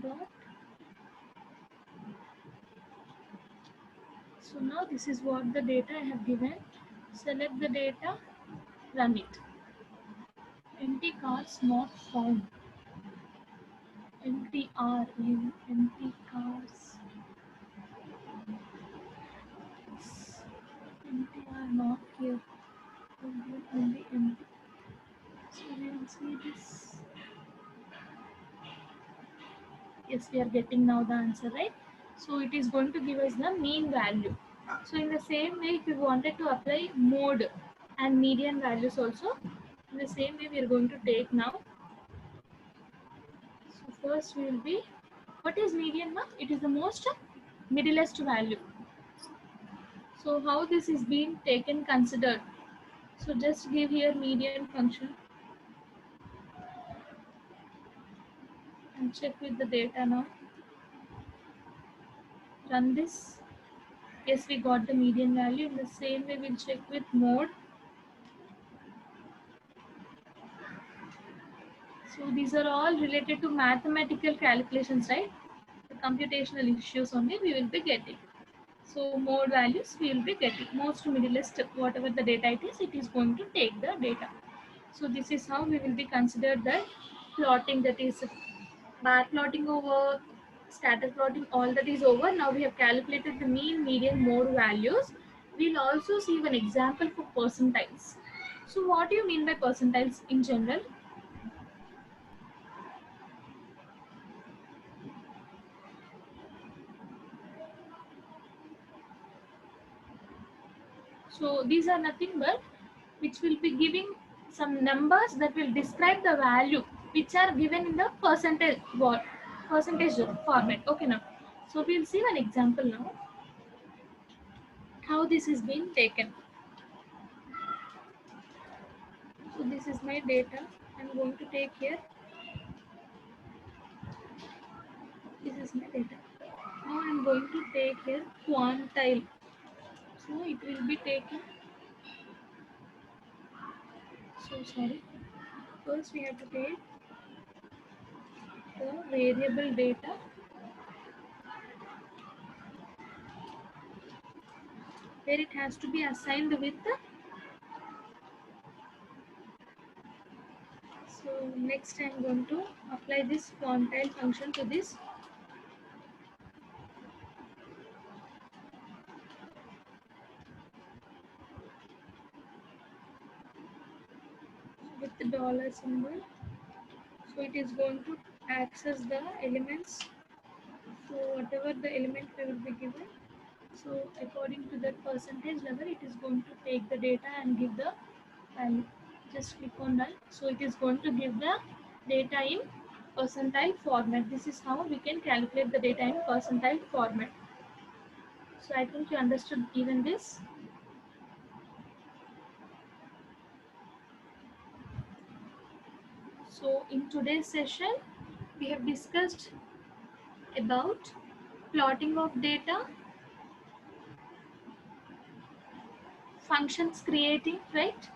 Dot. So now this is what the data I have given. Select the data, run it. Empty cars not found. Empty R in empty cars. Empty R not here. Only empty. So we will see this. Yes, we are getting now the answer, right? So it is going to give us the mean value. So in the same way, if we wanted to apply mode and median values also, in the same way we are going to take now. So first we will be, what is median now? It is the most middlest value. So how this is being taken considered? So just give here median function and check with the data now. Run this. Yes, we got the median value. In the same way, we'll check with mode. So these are all related to mathematical calculations, right? The computational issues only we will be getting. So mode values we will be getting. Most middlest, whatever the data it is going to take the data. So this is how we will be considered the plotting, that is bar plotting over, scatter plotting, all that is over. Now we have calculated the mean, median, mode values. We'll also see one example for percentiles. So what do you mean by percentiles in general? So these are nothing but which will be giving some numbers that will describe the value which are given in the percentage format. Okay now. So we'll see one example now how this is being taken. So this is my data. I'm going to take here. This is my data. Now I'm going to take here quantile. So it will be taken. So sorry. First we have to take the variable data. Where it has to be assigned with the. So next I'm going to apply this quantile function to this. With the dollar symbol. So it is going to access the elements. So whatever the element we will be given. So according to that percentage level, it is going to take the data and give the value. Just click on that. So it is going to give the data in percentile format. This is how we can calculate the data in percentile format. So I think you understood even this. So in today's session, we have discussed about plotting of data, functions creating, right?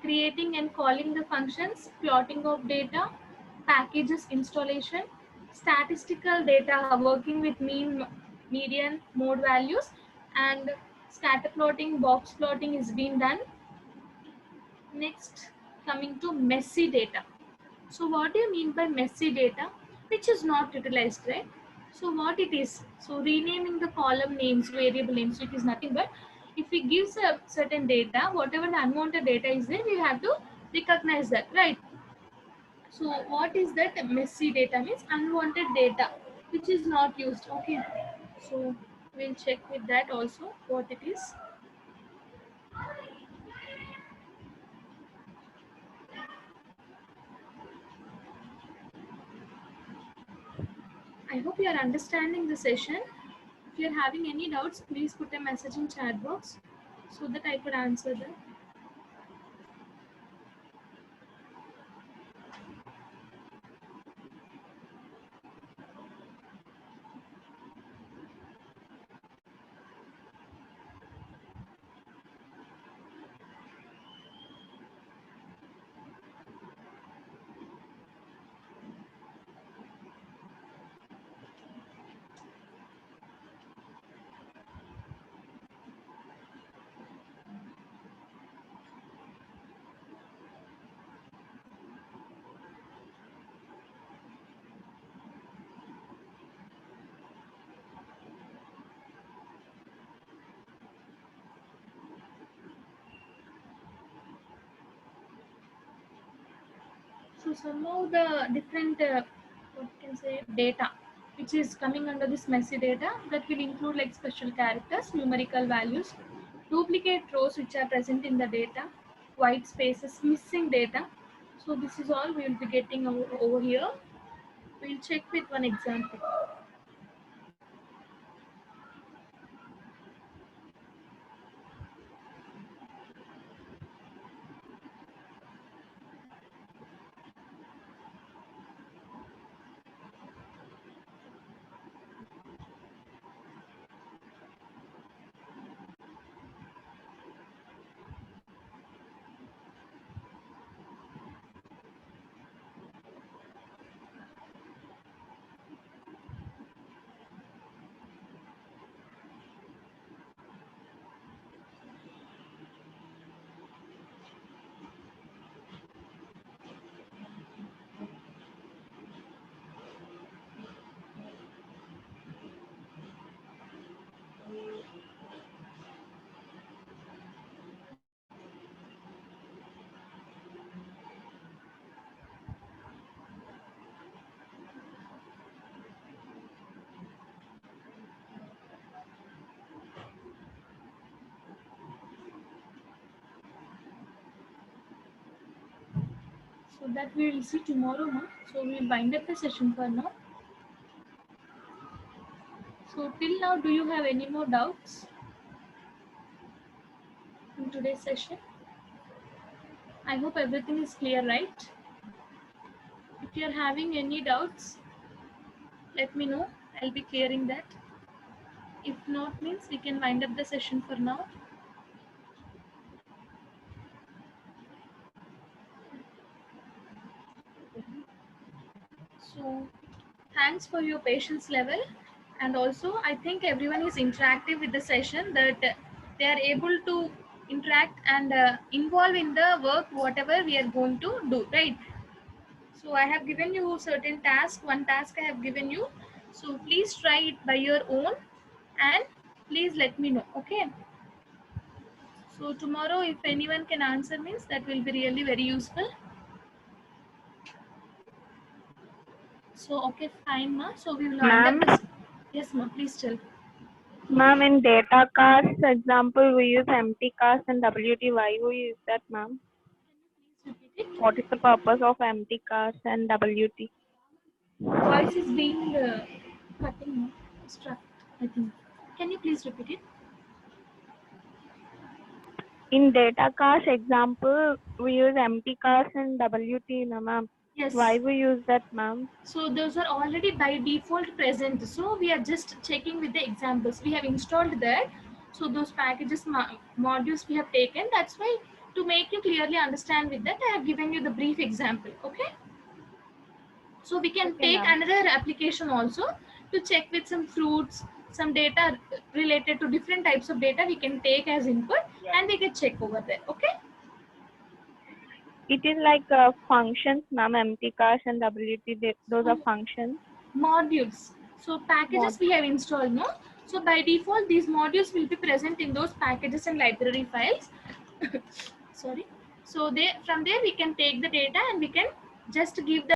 Creating and calling the functions, plotting of data, packages installation, statistical data working with mean, median, mode values, and scatter plotting, box plotting is being done. Next, coming to messy data. So what do you mean by messy data? Which is not utilized, right? So what it is? So renaming the column names, variable names, it is nothing but if we give a certain data, whatever the unwanted data is there, we have to recognize that, right? So what is that? Messy data means unwanted data which is not used. Okay. So we'll check with that also what it is. I hope you are understanding the session. If you are having any doubts, please put a message in chat box so that I could answer them. So some of the different what can say data which is coming under this messy data that will include like special characters, numerical values, duplicate rows which are present in the data, white spaces, missing data. So this is all we will be getting over here. We'll check with one example. So that we will see tomorrow, ma. So we will wind up the session for now. So till now, do you have any more doubts in today's session? I hope everything is clear, right? If you are having any doubts, let me know. I'll be clearing that. If not, means we can wind up the session for now. So thanks for your patience level, and also I think everyone is interactive with the session, that they are able to interact and involve in the work whatever we are going to do, right? So I have given you certain task, one task I have given you, so please try it by your own and please let me know. Okay, so tomorrow if anyone can answer means that will be really very useful. So okay, fine, ma. So we will wind up this. Yes, ma. Please tell. Ma'am, in data cast example, we use empty cast and WT. Why we use that, ma'am? Please repeat it. What is the purpose of empty cast and WT? Voice is being cutting, ma. Struck, I think. Can you please repeat it? In data cast example, we use empty cast and WT, no, ma'am. Yes. Why we use that, ma'am? So those are already by default present. So we are just checking with the examples. We have installed that. So those packages, modules we have taken. That's why to make you clearly understand with that, I have given you the brief example. Okay. So we can Okay, take ma'am. another application also to check with some fruits, some data related to different types of data we can take as input and we can check over there. Okay. It is like functions, ma'am. Empty cast and WT. Those are functions. Modules. So packages we have installed, no? So by default, these modules will be present in those packages and library files. Sorry. So they from there we can take the data and we can just give the